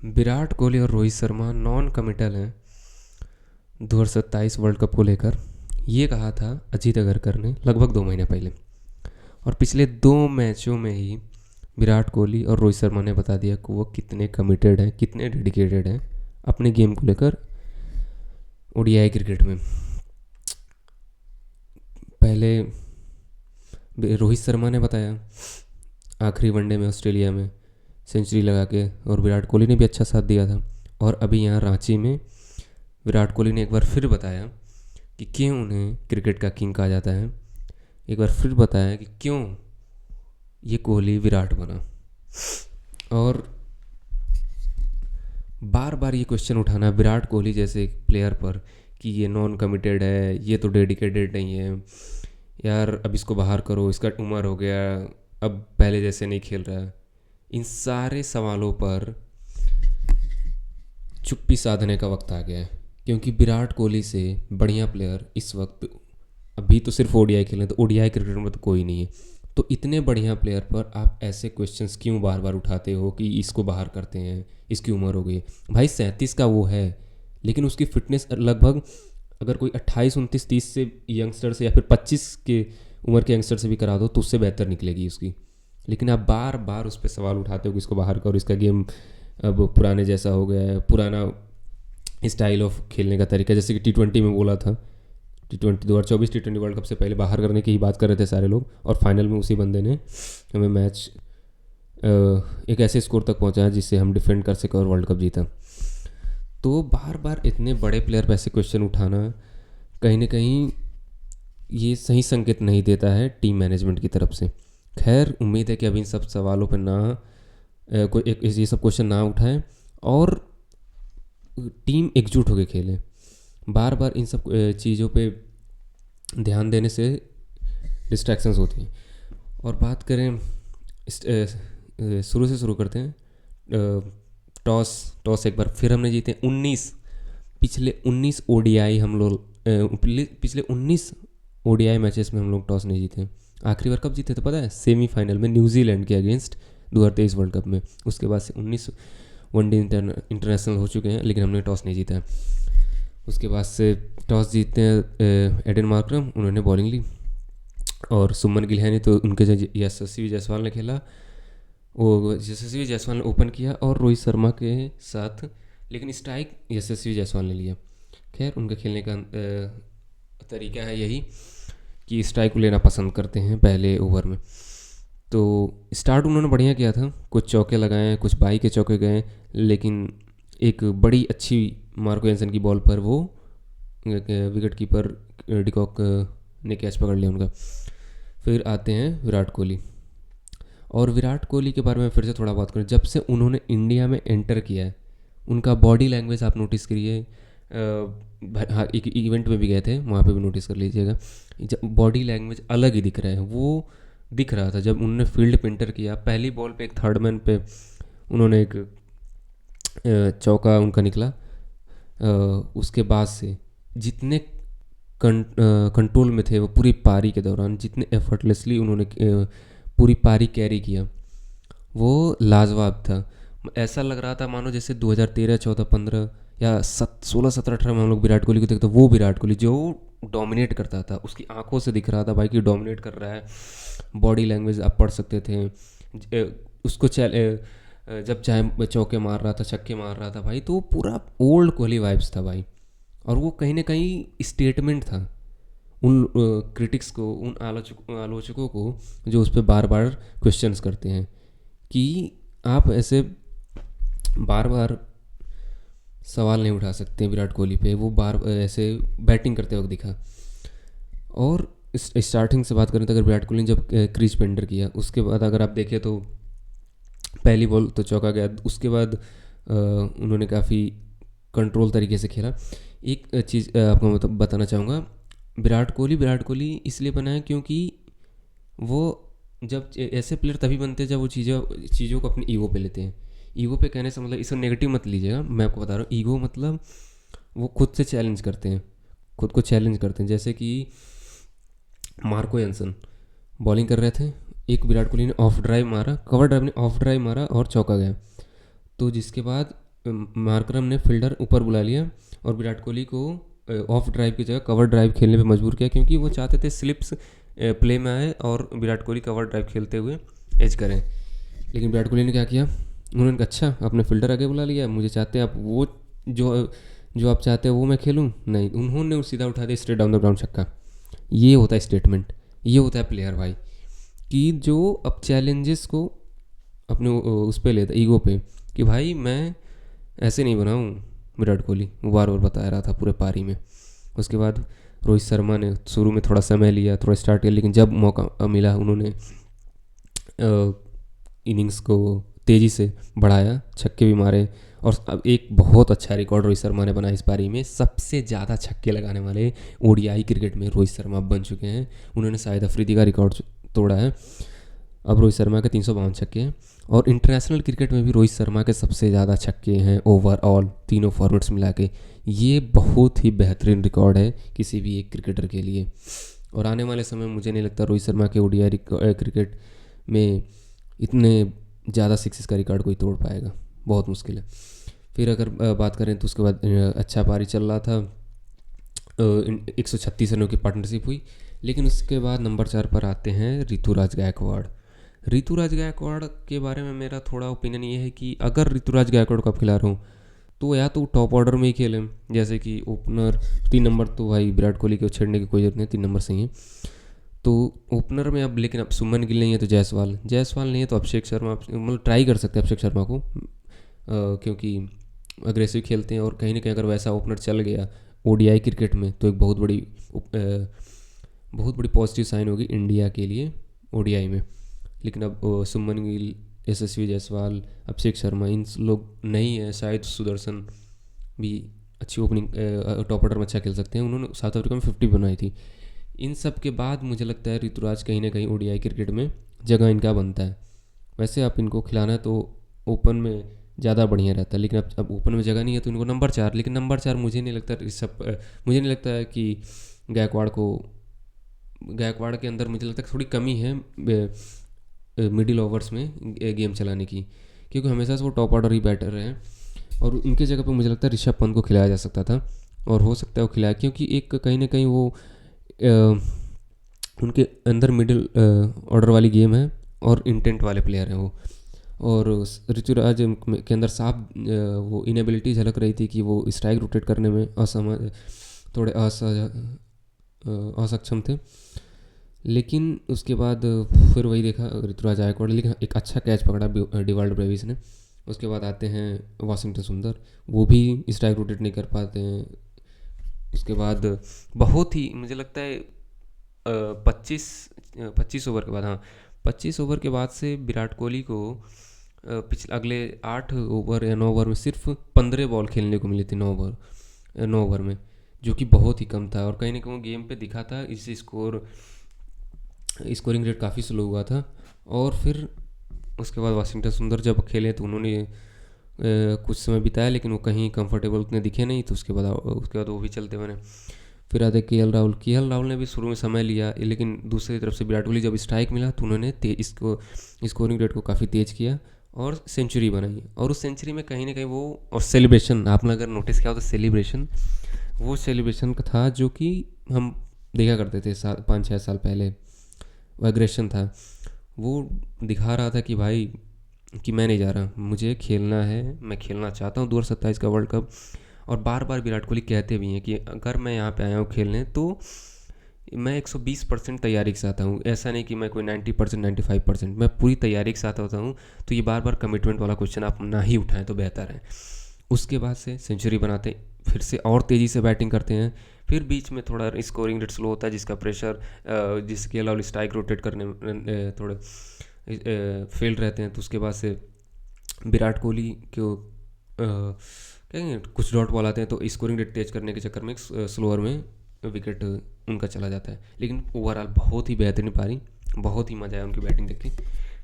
विराट कोहली और Rohit Sharma non committal हैं 2027 world cup को लेकर। ये कहा था अजीत अगरकर ने लगभग 2 महीने पहले, और पिछले 2 मैचों में ही विराट कोहली और रोहित शर्मा ने बता दिया कि वो कितने कमिटेड हैं, कितने डेडिकेटेड हैं अपने गेम को लेकर ओडीआई क्रिकेट में। पहले रोहित शर्मा ने बताया आखिरी वनडे में ऑस्ट्रेलिया में सेंचुरी लगा के, और विराट कोहली ने भी अच्छा साथ दिया था। और अभी यहाँ रांची में विराट कोहली ने एक बार फिर बताया कि क्यों उन्हें क्रिकेट का किंग कहा जाता है। एक बार फिर बताया कि क्यों ये कोहली विराट बना। और बार बार ये क्वेश्चन उठाना विराट कोहली जैसे एक प्लेयर पर कि ये नॉन कमिटेड है, ये तो डेडिकेटेड नहीं है, यार अब इसको बाहर करो, इसका उम्र हो गया, अब पहले जैसे नहीं खेल रहा है। इन सारे सवालों पर चुप्पी साधने का वक्त आ गया है, क्योंकि विराट कोहली से बढ़िया प्लेयर इस वक्त अभी तो सिर्फ ओडीआई खेल रहे हैं, तो ओडीआई क्रिकेट में तो कोई नहीं है। तो इतने बढ़िया प्लेयर पर आप ऐसे क्वेश्चंस क्यों बार बार उठाते हो कि इसको बाहर करते हैं, इसकी उम्र हो गई। भाई 37 का वो है, लेकिन उसकी फिटनेस लगभग, अगर कोई 28 29 30 से यंगस्टर से या फिर 25 के उम्र के यंगस्टर से भी करा दो तो उससे बेहतर निकलेगी उसकी। लेकिन आप बार बार उस पर सवाल उठाते हो कि इसको बाहर करो, इसका गेम अब पुराने जैसा हो गया है, पुराना स्टाइल ऑफ खेलने का तरीका, जैसे कि T20 में बोला था। T20 2024 T20 वर्ल्ड कप से पहले बाहर करने की ही बात कर रहे थे सारे लोग, और फाइनल में उसी बंदे ने हमें मैच एक ऐसे स्कोर तक पहुंचाया जिससे हम डिफेंड कर सके और वर्ल्ड कप जीता। तो बार बार इतने बड़े प्लेयर पर ऐसे क्वेश्चन उठाना कहीं ना कहीं ये सही संकेत नहीं देता है टीम मैनेजमेंट की तरफ से। खैर, उम्मीद है कि अब इन सब सवालों पर ना कोई ये सब क्वेश्चन ना उठाएं और टीम एकजुट होकर खेले। बार बार इन सब चीज़ों पे ध्यान देने से डिस्ट्रैक्शंस होती हैं। और बात करें शुरू से शुरू करते हैं। टॉस एक बार फिर हमने जीते 19, पिछले 19 ओडीआई हम लोग पिछले 19 ओडीआई मैचेस में हम लोग टॉस नहीं जीते। आखिरी बार कब जीते थे पता है? सेमीफाइनल में न्यूजीलैंड के अगेंस्ट 2023 वर्ल्ड कप में। उसके बाद से 19 वनडे इंटरनेशनल हो चुके हैं, लेकिन हमने टॉस नहीं जीता है। उसके बाद से टॉस जीतते हैं एडन मार्करम, उन्होंने बॉलिंग ली, और सुमन गिल है नहीं तो उनके यशस्वी जायसवाल ने खेला। वो यशस्वी जायसवाल ने ओपन किया और रोहित शर्मा के साथ, लेकिन स्ट्राइक यशस्वी जायसवाल ने लिया। खैर, उनका खेलने का तरीका है यही कि स्ट्राइक को लेना पसंद करते हैं पहले ओवर में। तो स्टार्ट उन्होंने बढ़िया किया था, कुछ चौके लगाए, कुछ बाई के चौके गए, लेकिन एक बड़ी अच्छी मार्को एंसन की बॉल पर वो विकेट कीपर डिकॉक ने कैच पकड़ लिया उनका। फिर आते हैं विराट कोहली, और विराट कोहली के बारे में फिर से थोड़ा बात करें। जब से उन्होंने इंडिया में एंटर किया है, उनका बॉडी लैंग्वेज आप नोटिस करिए। हाँ, एक इवेंट में भी गए थे, वहाँ पे भी नोटिस कर लीजिएगा। जब बॉडी लैंग्वेज अलग ही दिख रहा है, वो दिख रहा था जब उन्होंने फील्ड पे एंटर किया। पहली बॉल पे एक थर्ड मैन पे उन्होंने एक चौका उनका निकला। उसके बाद से जितने कंट्रोल में थे वो पूरी पारी के दौरान, जितने एफर्टलेसली उन्होंने पूरी पारी कैरी किया, वो लाजवाब था। ऐसा लग रहा था मानो जैसे 2013 14 15 या 16 17 18 में हम लोग विराट कोहली को देखते, वो विराट कोहली जो डोमिनेट करता था, उसकी आंखों से दिख रहा था भाई कि डोमिनेट कर रहा है। बॉडी लैंग्वेज आप पढ़ सकते थे उसको, जब चाहे चौके मार रहा था, छक्के मार रहा था भाई, तो पूरा ओल्ड कोहली वाइब्स था भाई। और वो कहीं ना कहीं स्टेटमेंट था उन क्रिटिक्स को, उन आलोचकों को जो उस पर बार बार क्वेश्चंस करते हैं कि आप ऐसे बार बार सवाल नहीं उठा सकते विराट कोहली पे। वो बार ऐसे बैटिंग करते वक्त दिखा। और स्टार्टिंग से बात करें तो अगर विराट कोहली ने जब क्रीज पे एंटर किया, उसके बाद अगर आप देखें तो पहली बॉल तो चौका गया, उसके बाद उन्होंने काफ़ी कंट्रोल तरीके से खेला। एक चीज़ आपको मतलब बताना चाहूँगा, विराट कोहली इसलिए बना है क्योंकि वो जब ऐसे प्लेयर तभी बनते हैं जब वो चीज़ों को अपनी ईगो पे लेते हैं। ईगो पे कहने से मतलब इसको नेगेटिव मत लीजिएगा, मैं आपको बता रहा हूँ। ईगो मतलब वो खुद से चैलेंज करते हैं, खुद को चैलेंज करते हैं। जैसे कि मार्को एंसन बॉलिंग कर रहे थे, एक विराट कोहली ने ऑफ ड्राइव मारा, कवर ड्राइव ने ऑफ ड्राइव मारा और चौका गया। तो जिसके बाद मार्करम ने फील्डर ऊपर बुला लिया और विराट कोहली को ऑफ ड्राइव की जगह कवर ड्राइव खेलने पे मजबूर किया, क्योंकि वो चाहते थे स्लिप्स प्ले में आए और विराट कोहली कवर ड्राइव खेलते हुए एज करें। लेकिन विराट कोहली ने क्या किया, उन्होंने कहा अच्छा आपने फील्डर आगे बुला लिया, मुझे चाहते हैं आप वो जो जो आप चाहते हैं वो मैं खेलूँ, नहीं, उन्होंने सीधा उठा दिया स्ट्रेट डाउन द ग्राउंड छक्का। ये होता है स्टेटमेंट, ये होता है प्लेयर भाई, कि जो अब चैलेंजेस को अपने उस पे लेता, ईगो पे, कि भाई मैं ऐसे नहीं बनाऊँ। विराट कोहली वो बार बार बता रहा था पूरे पारी में। उसके बाद रोहित शर्मा ने शुरू में थोड़ा समय लिया, थोड़ा स्टार्ट किया, लेकिन जब मौका मिला उन्होंने इनिंग्स को तेज़ी से बढ़ाया, छक्के भी मारे। और अब एक बहुत अच्छा रिकॉर्ड रोहित शर्मा ने बनाया इस पारी में, सबसे ज़्यादा छक्के लगाने वाले ओडीआई क्रिकेट में रोहित शर्मा बन चुके हैं। उन्होंने शाहिद अफरीदी का रिकॉर्ड तोड़ा है। अब रोहित शर्मा के 352 छक्के हैं, और इंटरनेशनल क्रिकेट में भी रोहित शर्मा के सबसे ज़्यादा छक्के हैं ओवरऑल तीनों फॉर्मेट्स मिला के। ये बहुत ही बेहतरीन रिकॉर्ड है किसी भी एक क्रिकेटर के लिए। और आने वाले समय में मुझे नहीं लगता रोहित शर्मा के ओडीआई क्रिकेट में इतने ज़्यादा सिक्सेस का रिकॉर्ड कोई तोड़ पाएगा, बहुत मुश्किल है। फिर अगर बात करें तो उसके बाद अच्छा पारी चल रहा था, 136 रनों की पार्टनरशिप हुई। लेकिन उसके बाद नंबर 4 पर आते हैं ऋतुराज गायकवाड़। ऋतुराज गायकवाड़ के बारे में मेरा थोड़ा ओपिनियन ये है कि अगर ऋतुराज गायकवाड़ को आप खिला रहा हूँ तो या तो टॉप ऑर्डर में ही खेलें, जैसे कि ओपनर 3 नंबर तो भाई विराट कोहली को छेड़ने की कोई जरूरत नहीं, 3 नंबर सही है। तो ओपनर में अब, लेकिन अब सुमन गिल नहीं है तो जायसवाल नहीं है तो अभिषेक शर्मा, मतलब ट्राई कर सकते हैं अभिषेक शर्मा को, क्योंकि अग्रेसिव खेलते हैं। और कहीं ना कहीं अगर वैसा ओपनर चल गया ओडीआई क्रिकेट में तो एक बहुत बड़ी पॉजिटिव साइन होगी इंडिया के लिए ओडीआई में। लेकिन अब सुमन गिल, यशस्वी जायसवाल, अभिषेक शर्मा, इन लोग नहीं है, शायद सुदर्शन भी अच्छी ओपनिंग टॉप ऑर्डर में अच्छा खेल सकते हैं। उन्होंने साउथ अफ्रीका में 50 बनाई थी। इन सब के बाद मुझे लगता है ऋतुराज कहीं ना कहीं ओडीआई क्रिकेट में जगह इनका बनता है। वैसे आप इनको खिलाना है तो ओपन में ज़्यादा बढ़िया रहता है, लेकिन अब ओपन में जगह नहीं है तो इनको नंबर 4। लेकिन नंबर 4 मुझे नहीं लगता मुझे नहीं लगता है कि गायकवाड़ के अंदर मुझे लगता है थोड़ी कमी है मिडिल ओवर्स में गेम चलाने की, क्योंकि हमेशा से वो टॉप ऑर्डर ही बैटर हैं। और उनके जगह पे मुझे लगता है ऋषभ पंत को खिलाया जा सकता था, और हो सकता है वो खिलाया, क्योंकि एक कहीं ना कहीं वो उनके अंदर मिडिल ऑर्डर वाली गेम है और इंटेंट वाले प्लेयर हैं वो। और ऋतुराज के अंदर साफ वो इनेबिलिटी झलक रही थी कि वो स्ट्राइक रोटेट करने में थोड़े असक्षम थे। लेकिन उसके बाद फिर वही देखा ऋतुराज गायकवाड़, लेकिन एक अच्छा कैच पकड़ा डिवाल्ड ब्रेविस ने। उसके बाद आते हैं वाशिंगटन सुंदर, वो भी स्ट्राइक रोटेट नहीं कर पाते हैं। उसके बाद बहुत ही मुझे लगता है 25 ओवर के बाद, हाँ 25 ओवर के बाद से विराट कोहली को पिछले अगले 8 ओवर या 9 ओवर में सिर्फ 15 बॉल खेलने को मिली थी, 9 ओवर में, जो कि बहुत ही कम था। और कहीं ना कहीं गेम पे दिखा था, इससे स्कोरिंग रेट काफ़ी स्लो हुआ था। और फिर उसके बाद वाशिंगटन सुंदर जब खेले तो उन्होंने कुछ समय बिताया, लेकिन वो कहीं कंफर्टेबल उतने दिखे नहीं, तो उसके बाद वो भी चलते बने। फिर आते केएल राहुल ने भी शुरू में समय लिया, लेकिन दूसरी तरफ से विराट कोहली जब स्ट्राइक मिला तो उन्होंने इसको स्कोरिंग रेट को काफ़ी तेज़ किया और सेंचुरी बनाई। और उस सेंचुरी में कहीं ना कहीं वो, और सेलिब्रेशन आपने अगर नोटिस किया हो तो वो सेलिब्रेशन का था जो कि हम देखा करते थे 5-6 साल पहले। वो एग्रेशन था, वो दिखा रहा था कि भाई कि मैं नहीं जा रहा, मुझे खेलना है, मैं खेलना चाहता हूँ 2027 का वर्ल्ड कप। और बार बार विराट कोहली कहते भी हैं कि अगर मैं यहाँ पे आया हूँ खेलने तो मैं 120% तैयारी के साथ हूँ, ऐसा नहीं कि मैं कोई 90% 95%, मैं पूरी तैयारी के साथ होता हूँ। तो ये बार बार कमिटमेंट वाला क्वेश्चन आप ना ही उठाएं तो बेहतर है। उसके बाद से सेंचुरी बनाते, फिर से और तेज़ी से बैटिंग करते हैं। फिर बीच में थोड़ा स्कोरिंग रेट स्लो होता है, जिसका प्रेशर जिसके अलावा स्ट्राइक रोटेट करने में थोड़े फेल्ड रहते हैं। तो उसके बाद से विराट कोहली को कहेंगे कुछ डॉट बॉल आते हैं, तो स्कोरिंग रेट तेज करने के चक्कर में स्लोअर में विकेट उनका चला जाता है। लेकिन ओवरऑल बहुत ही बेहतरीन पारी, बहुत ही मज़ा आया उनकी बैटिंग देख के।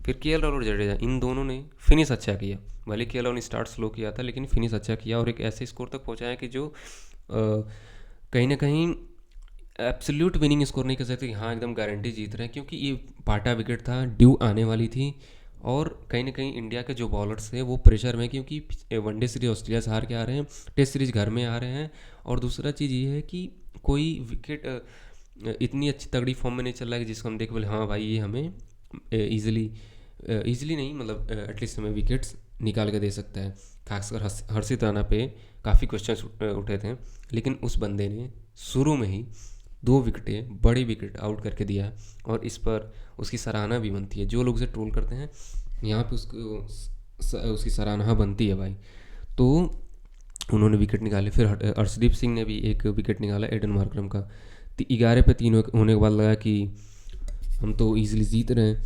फिर केएल राहुल और जडेजा, इन दोनों ने फिनिश अच्छा किया। भले केएल राहुल ने स्टार्ट स्लो किया था, लेकिन फिनिश अच्छा किया और एक ऐसे स्कोर तक पहुंचाया कि जो कहीं ना कहीं एब्सोल्यूट विनिंग स्कोर नहीं कह सकते कि हाँ एकदम गारंटी जीत रहे हैं, क्योंकि ये पाटा विकेट था, ड्यू आने वाली थी। और कहीं ना कहीं इंडिया के जो बॉलर्स हैं वो प्रेशर में, क्योंकि वनडे सीरीज ऑस्ट्रेलिया से हार के आ रहे हैं, टेस्ट सीरीज घर में आ रहे हैं। और दूसरा चीज़ ये है कि कोई विकेट इतनी अच्छी तगड़ी फॉर्म में नहीं चल रहा है कि जिसको हम देख बोले हाँ भाई ये हमें ईजिली नहीं, मतलब एटलीस्ट हमें विकेट्स निकाल के दे सकता है। खासकर हर्षित राणा पे काफ़ी क्वेश्चन उठे थे, लेकिन उस बंदे ने शुरू में ही 2 विकेटें, बड़ी विकेट आउट करके दिया। और इस पर उसकी सराहना भी बनती है। जो लोग उसे ट्रोल करते हैं यहाँ पे उसको उसकी सराहना बनती है भाई। तो उन्होंने विकेट निकाले। फिर अर्शदीप सिंह ने भी एक विकेट निकाला एडन मार्करम का। 11 पे 3 होने के बाद लगा कि हम तो ईजिली जीत रहे हैं,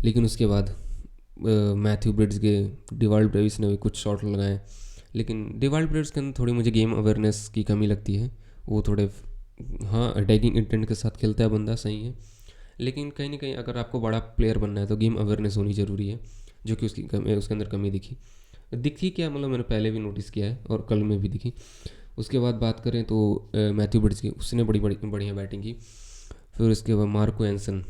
लेकिन उसके बाद मैथ्यू ब्रिड्स के डिवाल्ड ब्रेविस ने भी कुछ शॉट लगाए। लेकिन डिवाल्ड ब्रेविस के अंदर थोड़ी मुझे गेम अवेयरनेस की कमी लगती है। वो थोड़े, हाँ अटैकिंग इंटेंट के साथ खेलता है बंदा, सही है, लेकिन कहीं ना कहीं अगर आपको बड़ा प्लेयर बनना है तो गेम अवेयरनेस होनी ज़रूरी है, जो कि उसके अंदर कमी दिखी क्या, मतलब मैंने पहले भी नोटिस किया है और कल में भी दिखी। उसके बाद बात करें तो मैथ्यू ब्रिड्स की, उसने बड़ी बड़ी बढ़िया बैटिंग की। फिर उसके बाद मार्को एंसन,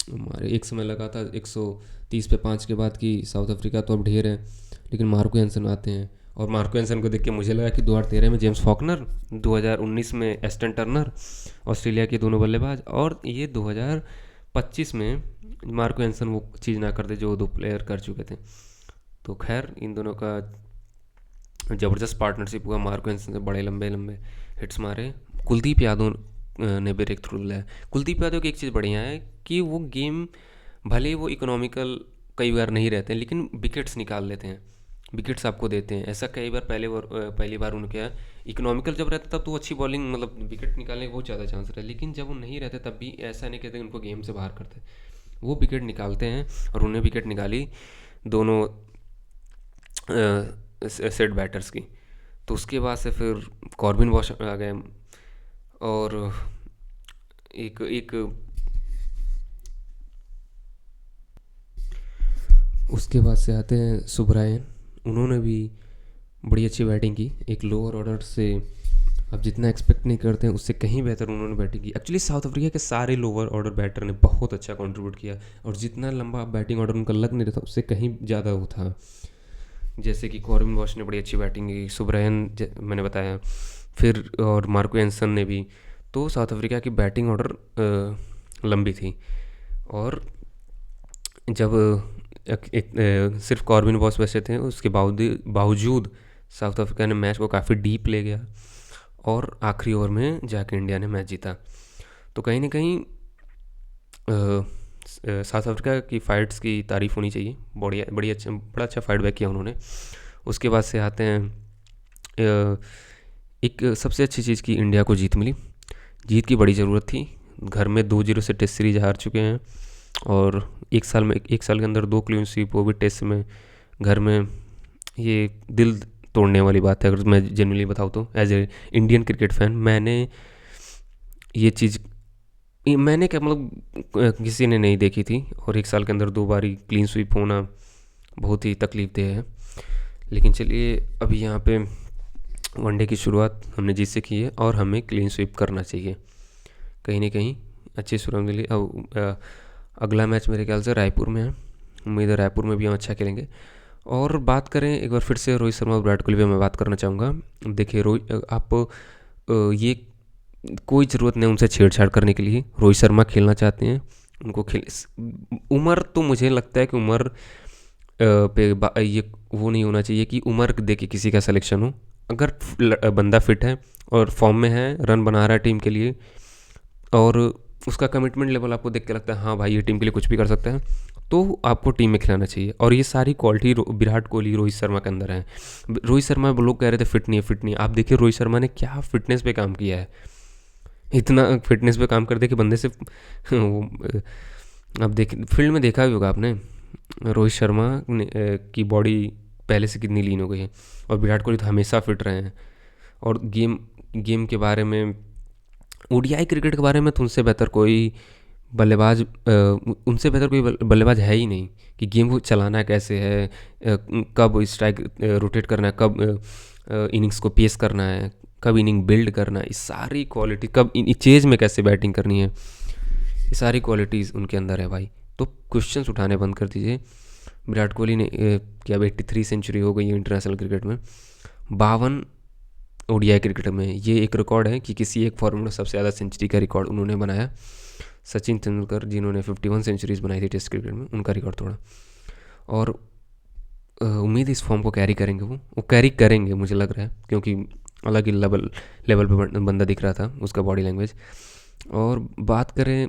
हमारे एक समय लगा था 130 पे 5 के बाद कि साउथ अफ्रीका तो अब ढेर है, लेकिन मार्को एंसन आते हैं। और मार्को एंसन को देख के मुझे लगा कि 2013 में जेम्स फॉकनर, 2019 में एस्टन टर्नर, ऑस्ट्रेलिया के दोनों बल्लेबाज, और ये 2025 में मार्को एंसन वो चीज़ ना कर दे जो 2 प्लेयर कर चुके थे। तो खैर इन दोनों का ज़बरदस्त पार्टनरशिप हुआ। मार्को एंसन से बड़े लंबे लंबे हिट्स मारे। कुलदीप यादव ने ब्रेक थ्रू लाया। कुलदीप यादव की एक चीज़ बढ़िया है कि वो गेम, भले ही वो इकोनॉमिकल कई बार नहीं रहते हैं, लेकिन विकेट्स निकाल लेते हैं, विकेट्स आपको देते हैं। ऐसा कई बार पहली बार उनके इकोनॉमिकल जब रहता तब तो अच्छी बॉलिंग, मतलब विकेट निकालने के बहुत ज़्यादा चांस रहता है, लेकिन जब वो नहीं रहते तब भी ऐसा नहीं कहते उनको गेम से बाहर करते, वो विकेट निकालते हैं। और उन्हें विकेट निकाली दोनों सेट बैटर्स की। तो उसके बाद से फिर कॉर्बिन बॉश आ गए। और एक एक उसके बाद से आते हैं सुब्रायन, उन्होंने भी बड़ी अच्छी बैटिंग की। एक लोअर ऑर्डर से आप जितना एक्सपेक्ट नहीं करते हैं उससे कहीं बेहतर उन्होंने बैटिंग की। एक्चुअली साउथ अफ्रीका के सारे लोअर ऑर्डर बैटर ने बहुत अच्छा कंट्रीब्यूट किया, और जितना लंबा बैटिंग ऑर्डर उनका लग नहीं रहा था उससे कहीं ज़्यादा वो था। जैसे कि कॉर्बिन बॉश ने बड़ी अच्छी बैटिंग की, सुब्रायन मैंने बताया, फिर और मार्को एंसन ने भी। तो साउथ अफ्रीका की बैटिंग ऑर्डर लंबी थी। और जब सिर्फ कॉर्बिन बॉश बचे थे, उसके बावजूद साउथ अफ्रीका ने मैच को काफ़ी डीप ले गया, और आखिरी ओवर में जाके इंडिया ने मैच जीता। तो कहीं ना कहीं साउथ अफ्रीका की फ़ाइट्स की तारीफ़ होनी चाहिए। बड़ा अच्छा फाइट बैक किया उन्होंने। उसके बाद से आते हैं एक सबसे अच्छी चीज़ की, इंडिया को जीत मिली। जीत की बड़ी ज़रूरत थी। घर में 2-0 से टेस्ट सीरीज हार चुके हैं, और एक साल के अंदर 2 क्लीन स्वीप, वो भी टेस्ट में, घर में। ये दिल तोड़ने वाली बात है अगर मैं जनरली बताऊँ तो। As a Indian cricket fan मैंने ये चीज़, मैंने क्या मतलब किसी ने नहीं देखी थी। और एक साल के अंदर 2 बारी क्लीन स्वीप होना बहुत ही तकलीफ देह है। लेकिन चलिए, अभी यहाँ पे वनडे की शुरुआत हमने जीत से की है, और हमें क्लीन स्वीप करना चाहिए। कहीं ना कहीं अच्छी शुरुआत मिली। अब अगला मैच मेरे ख्याल से रायपुर में है। उम्मीद है रायपुर में भी हम अच्छा खेलेंगे। और बात करें एक बार फिर से रोहित शर्मा और विराट कोहली पे मैं बात करना चाहूँगा। देखिए आप ये कोई ज़रूरत नहीं उनसे छेड़छाड़ करने के लिए। रोहित शर्मा खेलना चाहते हैं, उनको उम्र तो मुझे लगता है कि उम्र पे ये वो नहीं होना चाहिए कि उम्र देख के किसी का सिलेक्शन हो। अगर बंदा फिट है और फॉर्म में है, रन बना रहा है टीम के लिए, और उसका कमिटमेंट लेवल आपको देख के लगता है हाँ भाई ये टीम के लिए कुछ भी कर सकता है, तो आपको टीम में खिलाना चाहिए। और ये सारी क्वालिटी विराट कोहली, रोहित शर्मा के अंदर है। रोहित शर्मा लोग कह रहे थे फिट नहीं है। आप देखिए रोहित शर्मा ने क्या फिटनेस पे काम किया है। इतना फिटनेस पे काम करते कि बंदे से अब देखिए फील्ड में देखा भी होगा आपने, रोहित शर्मा की बॉडी पहले से कितनी लीन हो गई है। और विराट कोहली तो हमेशा फिट रहे हैं। और गेम के बारे में, ओडीआई क्रिकेट के बारे में तो उनसे बेहतर कोई बल्लेबाज है ही नहीं कि गेम को चलाना कैसे है, कब स्ट्राइक रोटेट करना है, कब इनिंग्स को पेस करना है, कब इनिंग बिल्ड करना है, ये सारी क्वालिटी, कब चेज में कैसे बैटिंग करनी है, ये सारी क्वालिटीज़ उनके अंदर है भाई। तो क्वेश्चंस उठाने बंद कर दीजिए। विराट कोहली ने क्या 83 सेंचुरी हो गई है इंटरनेशनल क्रिकेट में, 52 ओडीआई क्रिकेट में। ये एक रिकॉर्ड है कि किसी एक फॉर्मेट में सबसे ज़्यादा सेंचुरी का रिकॉर्ड उन्होंने बनाया। सचिन तेंदुलकर जिन्होंने 51 सेंचुरीज बनाई थी टेस्ट क्रिकेट में, उनका रिकॉर्ड तोड़ा। और उम्मीद इस फॉर्म को कैरी करेंगे, वो कैरी करेंगे मुझे लग रहा है, क्योंकि अलग ही लेवल पे बंदा दिख रहा था, उसका बॉडी लैंग्वेज। और बात करें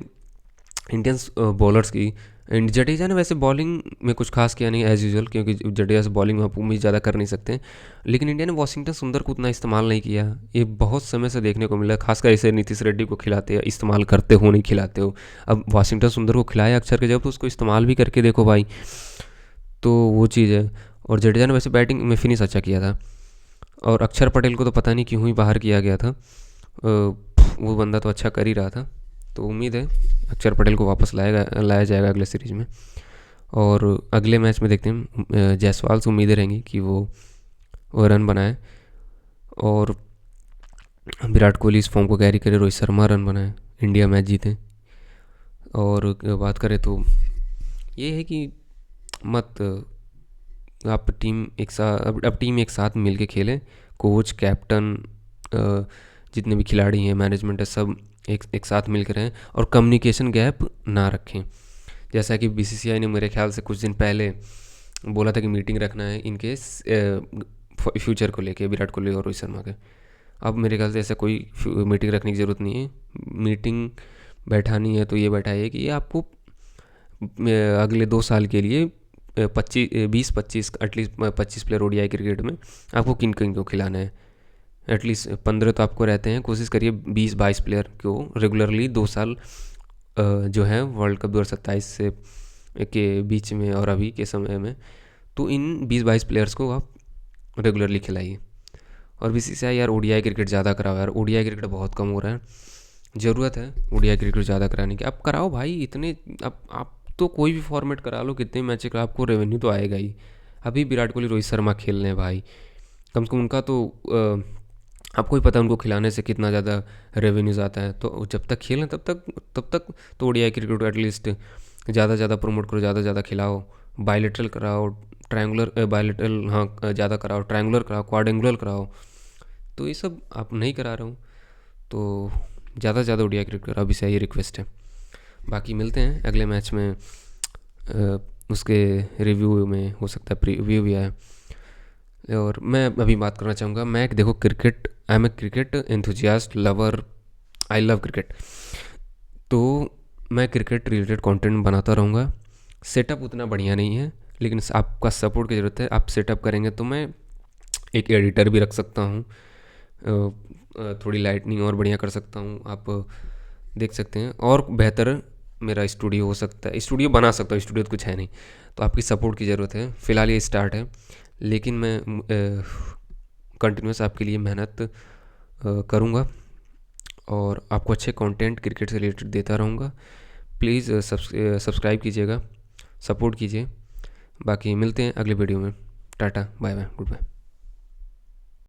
इंडियंस बॉलर्स की, जडेजा ने वैसे बॉलिंग में कुछ खास किया नहीं एज़ यूजुअल, क्योंकि जडेजा से बॉलिंग में आप उम्मीद ज़्यादा कर नहीं सकते। लेकिन इंडिया ने वाशिंगटन सुंदर को उतना इस्तेमाल नहीं किया, ये बहुत समय से देखने को मिला। खासकर ऐसे नीतीश रेड्डी को खिलाते हैं, इस्तेमाल करते हो नहीं खिलाते हो। अब वाशिंगटन सुंदर को खिलाया अक्षर के जब, तो उसको इस्तेमाल भी करके देखो भाई, तो वो चीज़ है। और जडेजा ने वैसे बैटिंग में फिनिश अच्छा किया था। और अक्षर पटेल को तो पता नहीं क्यों ही बाहर किया गया था, वो बंदा तो अच्छा कर ही रहा था। तो उम्मीद है अक्षर पटेल को वापस लाया जाएगा अगले सीरीज में। और अगले मैच में देखते हैं, जायसवाल से उम्मीदें रहेंगी कि वो रन बनाए, और विराट कोहली इस फॉर्म को कैरी करे, रोहित शर्मा रन बनाए, इंडिया मैच जीते। और बात करें तो ये है कि मत आप टीम एक साथ, अब टीम एक साथ मिल के खेलें, कोच कैप्टन जितने भी खिलाड़ी हैं, मैनेजमेंट है, सब एक साथ मिल के रहें, और कम्युनिकेशन गैप ना रखें। जैसा कि बीसीसीआई ने मेरे ख्याल से कुछ दिन पहले बोला था कि मीटिंग रखना है इनके फ्यूचर को लेके, विराट कोहली और रोहित शर्मा के। अब मेरे ख्याल से ऐसा कोई मीटिंग रखने की ज़रूरत नहीं है। मीटिंग बैठानी है तो ये बैठाइए कि ये आपको अगले 2 साल के लिए 20-25 एटलीस्ट 25 प्लेयर ओडीआई क्रिकेट में आपको किन किन को खिलाना है। एटलीस्ट 15 तो आपको रहते हैं, कोशिश करिए 20-22 प्लेयर को रेगुलरली 2 साल जो है वर्ल्ड कप 2027 से के बीच में और अभी के समय में, तो इन 20-22 प्लेयर्स को आप रेगुलरली खिलाइए। और बीसीसीआई यार ओडीआई क्रिकेट ज़्यादा कराओ यार, ओडीआई क्रिकेट बहुत कम हो रहा है, ज़रूरत है ओडीआई क्रिकेट ज़्यादा कराने की। आप कराओ भाई, इतने आप तो कोई भी फॉर्मेट करा लो, कितने मैच करा, आपको रेवेन्यू तो आएगा ही। अभी विराट कोहली रोहित शर्मा खेल रहे हैं भाई, कम से कम उनका तो आपको ही पता है उनको खिलाने से कितना ज़्यादा रेवेन्यूज़ आता है। तो जब तक खेलें तब तक तो ओडीआई क्रिकेट को एटलीस्ट ज़्यादा से ज़्यादा प्रमोट करो, ज़्यादा से ज़्यादा खिलाओ, बायलेटरल कराओ, ट्रायंगुलर बायलेटरल हाँ ज़्यादा कराओ, ट्रायंगुलर कराओ, क्वाड्रेंगुलर कराओ। तो ये सब आप नहीं करा रहा हूँ, तो ज़्यादा से ज़्यादा ओडीआई क्रिकेट कराओ, अभी से ये रिक्वेस्ट है। बाकी मिलते हैं अगले मैच में, उसके रिव्यू में हो सकता है प्रीव्यू भी आए। और मैं अभी बात करना चाहूँगा, मैं देखो cricket, I am a cricket enthusiast lover, I love cricket, तो मैं क्रिकेट रिलेटेड कंटेंट बनाता रहूँगा। सेटअप उतना बढ़िया नहीं है, लेकिन आपका सपोर्ट की ज़रूरत है। आप सेटअप करेंगे तो मैं एक एडिटर भी रख सकता हूँ, थोड़ी लाइटनिंग और बढ़िया कर सकता हूँ, आप देख सकते हैं। और बेहतर मेरा स्टूडियो हो सकता है, स्टूडियो बना सकता हूँ, स्टूडियो तो कुछ है नहीं, तो आपकी सपोर्ट की ज़रूरत है। फ़िलहाल ये स्टार्ट है, लेकिन मैं कंटिन्यूस आपके लिए मेहनत करूँगा और आपको अच्छे कंटेंट क्रिकेट से रिलेटेड देता रहूँगा। प्लीज़ सब्सक्राइब कीजिएगा, सपोर्ट कीजिए। बाकी मिलते हैं अगले वीडियो में। Tata, bye bye, good bye.